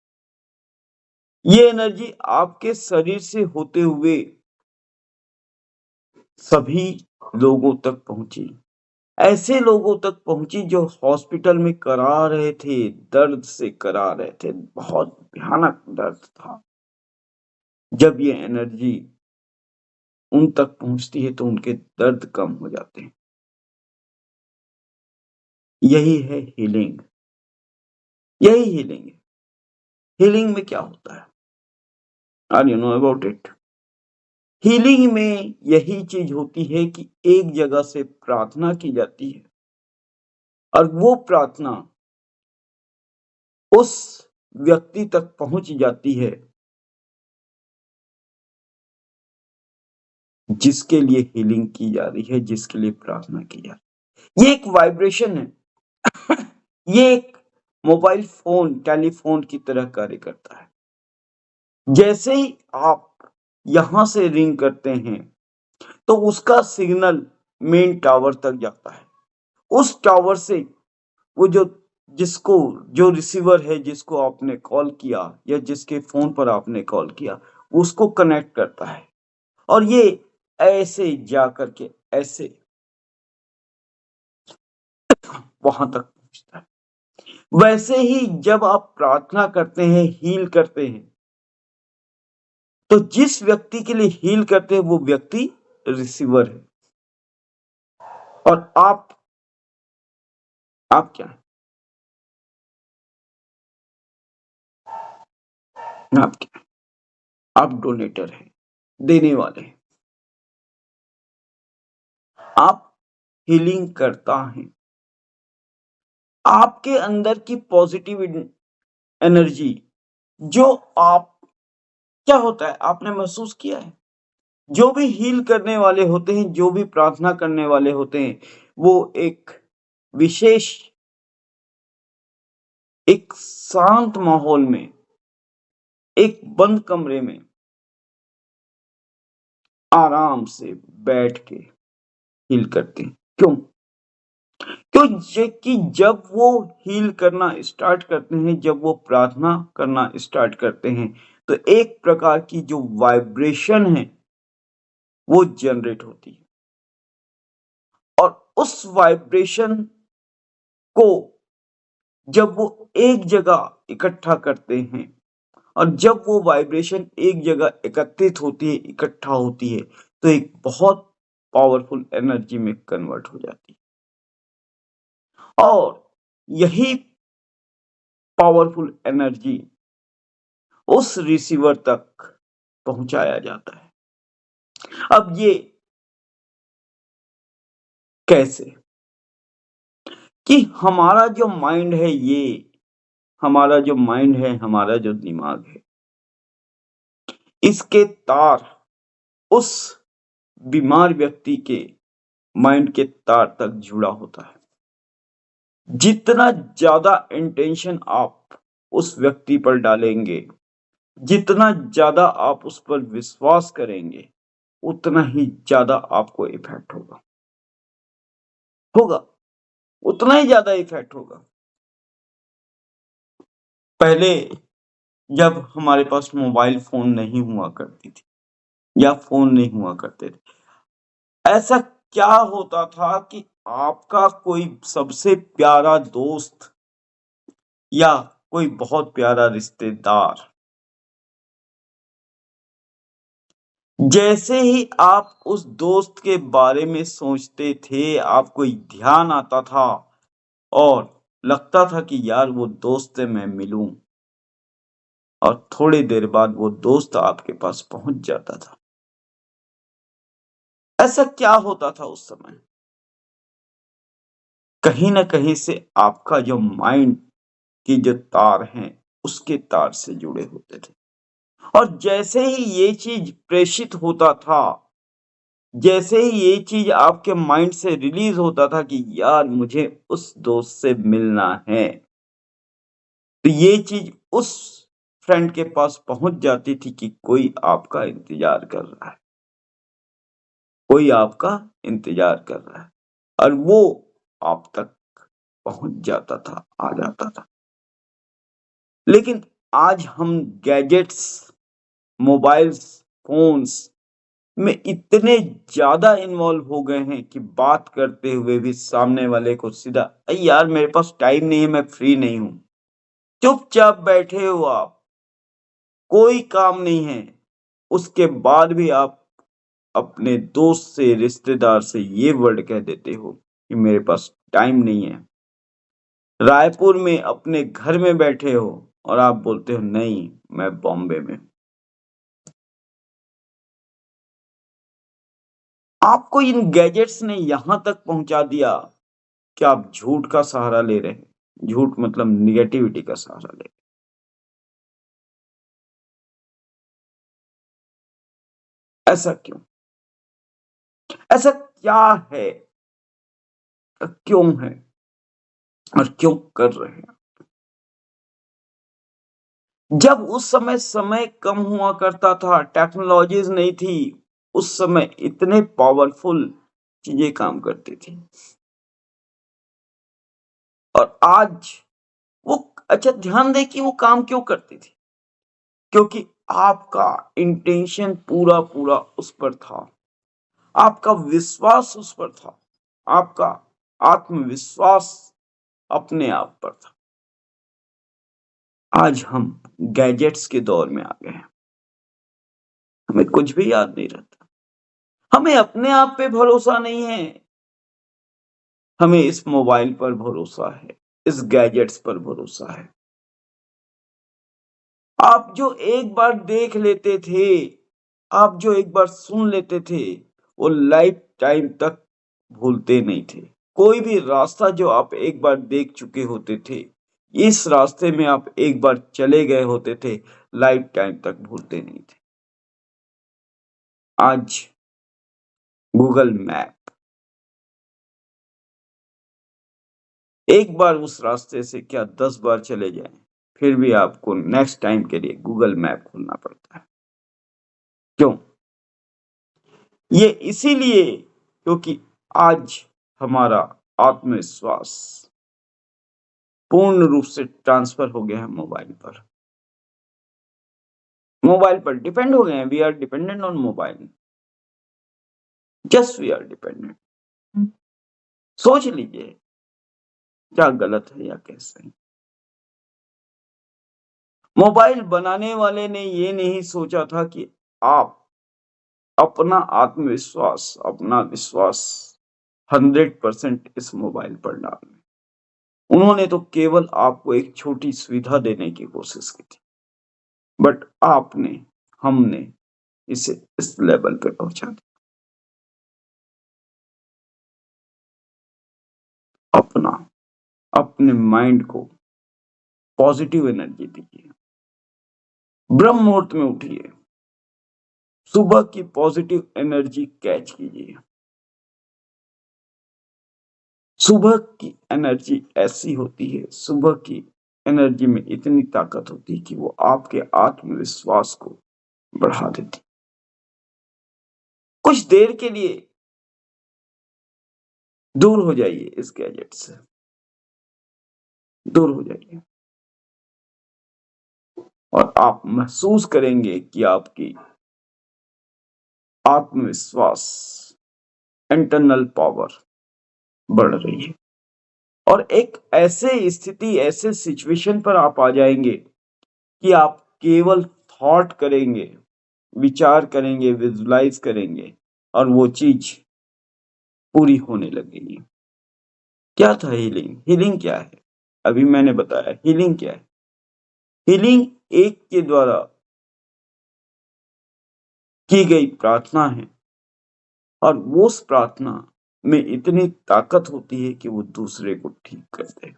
ये एनर्जी आपके शरीर से होते हुए सभी लोगों तक पहुंची, ऐसे लोगों तक पहुंची जो हॉस्पिटल में करा रहे थे, दर्द से करा रहे थे, बहुत भयानक दर्द था। जब ये एनर्जी उन तक पहुंचती है तो उनके दर्द कम हो जाते हैं। यही है हीलिंग, यही हीलिंग है। हीलिंग में क्या होता है? Are you know about it? Healing में यही चीज होती है कि एक जगह से प्रार्थना की जाती है, और वो प्रार्थना उस व्यक्ति तक पहुंच जाती है जिसके लिए हीलिंग की जा रही है, जिसके लिए प्रार्थना की जा रही है। ये एक वाइब्रेशन है। ये एक मोबाइल फोन, टेलीफोन की तरह कार्य करता है। जैसे ही आप यहां से रिंग करते हैं तो उसका सिग्नल मेन टावर तक जाता है। उस टावर से वो जो रिसीवर है, जिसको आपने कॉल किया या जिसके फोन पर आपने कॉल किया, उसको कनेक्ट करता है, और ये ऐसे जा करके ऐसे वहां तक पहुंचता है। वैसे ही जब आप प्रार्थना करते हैं, हील करते हैं, तो जिस व्यक्ति के लिए हील करते हैं वो व्यक्ति रिसीवर है। और आप क्या हैं? आप क्या हैं? आप डोनेटर हैं, देने वाले हैं। आप हीलिंग करता हैं। आपके अंदर की पॉजिटिव एनर्जी जो आप क्या होता है आपने महसूस किया है? जो भी हील करने वाले होते हैं, जो भी प्रार्थना करने वाले होते हैं, वो एक विशेष एक शांत माहौल में, एक बंद कमरे में आराम से बैठ के हील करते हैं। क्यों? कि जब वो हील करना स्टार्ट करते हैं, जब वो प्रार्थना करना स्टार्ट करते हैं, तो एक प्रकार की जो वाइब्रेशन है, वो जनरेट होती है। और उस वाइब्रेशन को जब वो एक जगह इकट्ठा करते हैं, और जब वो वाइब्रेशन एक जगह एकत्रित होती है, इकट्ठा होती है, तो एक बहुत पावरफुल एनर्जी में कन्वर्ट हो जाती है। और यही पावरफुल एनर्जी उस रिसीवर तक पहुंचाया जाता है। अब ये कैसे? कि हमारा जो माइंड है, हमारा जो माइंड है, हमारा जो दिमाग है, इसके तार उस बीमार व्यक्ति के माइंड के तार तक जुड़ा होता है। जितना ज्यादा इंटेंशन आप उस व्यक्ति पर डालेंगे, जितना ज्यादा आप उस पर विश्वास करेंगे, उतना ही ज्यादा आपको इफेक्ट होगा होगा उतना ही ज्यादा इफेक्ट होगा। पहले जब हमारे पास मोबाइल फोन नहीं हुआ करती थी, या फोन नहीं हुआ करते थे, ऐसा क्या होता था कि आपका कोई सबसे प्यारा दोस्त या कोई बहुत प्यारा रिश्तेदार, जैसे ही आप उस दोस्त के बारे में सोचते थे, आपको ध्यान आता था और लगता था कि यार वो दोस्त से मैं मिलूं, और थोड़ी देर बाद वो दोस्त आपके पास पहुंच जाता था। ऐसा क्या होता था उस समय? कहीं ना कहीं से आपका जो माइंड की जो तार हैं, उसके तार से जुड़े होते थे। और जैसे ही ये चीज प्रेषित होता था, जैसे ही ये चीज आपके माइंड से रिलीज होता था कि यार मुझे उस दोस्त से मिलना है, तो ये चीज उस फ्रेंड के पास पहुंच जाती थी कि कोई आपका इंतजार कर रहा है, कोई आपका इंतजार कर रहा है, और वो आप तक पहुंच जाता था, आ जाता था। लेकिन आज हम गैजेट्स, मोबाइल्स, फोन्स में इतने ज्यादा इन्वॉल्व हो गए हैं कि बात करते हुए भी सामने वाले को सीधा, अरे यार मेरे पास टाइम नहीं है, मैं फ्री नहीं हूं। चुपचाप बैठे हो आप, कोई काम नहीं है, उसके बाद भी आप अपने दोस्त से, रिश्तेदार से ये वर्ड कह देते हो कि मेरे पास टाइम नहीं है। रायपुर में अपने घर में बैठे हो और आप बोलते हो नहीं, मैं बॉम्बे में हूं। आपको इन गैजेट्स ने यहां तक पहुंचा दिया कि आप झूठ का सहारा ले रहे हैं। झूठ मतलब निगेटिविटी का सहारा ले रहे हैं। ऐसा क्यों? ऐसा क्या है? क्यों है? और क्यों कर रहे हैं? जब उस समय समय कम हुआ करता था, टेक्नोलॉजीज नहीं थी, उस समय इतने पावरफुल चीजें काम करती थी। और आज वो, अच्छा ध्यान दें कि वो काम क्यों करती थी? क्योंकि आपका इंटेंशन पूरा पूरा उस पर था, आपका विश्वास उस पर था, आपका आत्मविश्वास अपने आप पर था। आज हम गैजेट्स के दौर में आ गए हैं, हमें कुछ भी याद नहीं रहता, हमें अपने आप पे भरोसा नहीं है। हमें इस मोबाइल पर भरोसा है, इस गैजेट्स पर भरोसा है। आप जो एक बार देख लेते थे, आप जो एक बार सुन लेते थे, वो लाइफ टाइम तक भूलते नहीं थे। कोई भी रास्ता जो आप एक बार देख चुके होते थे, इस रास्ते में आप एक बार चले गए होते थे, लाइफ टाइम तक भूलते नहीं थे। आज गूगल मैप, एक बार उस रास्ते से क्या 10 बार चले जाएं, फिर भी आपको नेक्स्ट टाइम के लिए गूगल मैप खोलना पड़ता है। क्यों? ये इसीलिए क्योंकि आज हमारा आत्मविश्वास पूर्ण रूप से ट्रांसफर हो गया है मोबाइल पर। मोबाइल पर डिपेंड हो गए हैं। We are dependent on mobile. Just we are dependent. सोच लीजिए क्या गलत है या कैसे है। मोबाइल बनाने वाले ने ये नहीं सोचा था कि आप अपना आत्मविश्वास, अपना विश्वास 100% इस मोबाइल पर डालें। उन्होंने तो केवल आपको एक छोटी सुविधा देने की कोशिश की थी, बट आपने, हमने इसे इस लेवल पे पहुंचा दिया। अपने माइंड को पॉजिटिव एनर्जी दीजिए। ब्रह्म मुहूर्त में उठिए, सुबह की पॉजिटिव एनर्जी कैच कीजिए। सुबह की एनर्जी ऐसी होती है, सुबह की एनर्जी में इतनी ताकत होती है कि वो आपके आत्मविश्वास को बढ़ा देती। कुछ देर के लिए दूर हो जाइए, इस गैजेट से दूर हो जाइए, और आप महसूस करेंगे कि आपकी आत्मविश्वास, इंटरनल पावर बढ़ रही है। और एक ऐसे स्थिति, ऐसे सिचुएशन पर आप आ जाएंगे कि आप केवल थॉट करेंगे, विचार करेंगे, विजुलाइज करेंगे, और वो चीज पूरी होने लगेगी। क्या था हीलिंग? हीलिंग क्या है? अभी मैंने बताया हीलिंग क्या है। हीलिंग एक के द्वारा की गई प्रार्थना है, और वो उस प्रार्थना में इतनी ताकत होती है कि वो दूसरे को ठीक कर दे।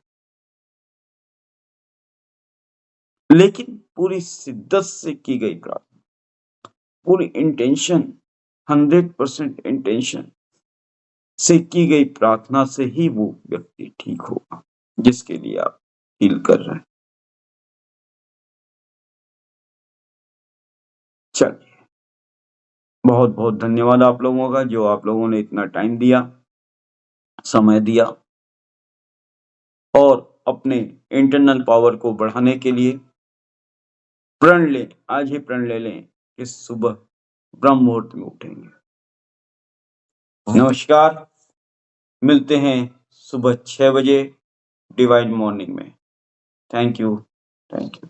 लेकिन पूरी शिद्दत से की गई प्रार्थना, पूरी इंटेंशन, 100% इंटेंशन से की गई प्रार्थना से ही वो व्यक्ति ठीक होगा जिसके लिए आप हील कर रहे हैं। चलिए, बहुत बहुत धन्यवाद आप लोगों का, जो आप लोगों ने इतना टाइम दिया, समय दिया, और अपने इंटरनल पावर को बढ़ाने के लिए प्रण लें, आज ही प्रण ले लें कि सुबह ब्रह्म मुहूर्त में उठेंगे। नमस्कार, मिलते हैं सुबह 6 बजे डिवाइन मॉर्निंग में। Thank you, thank you.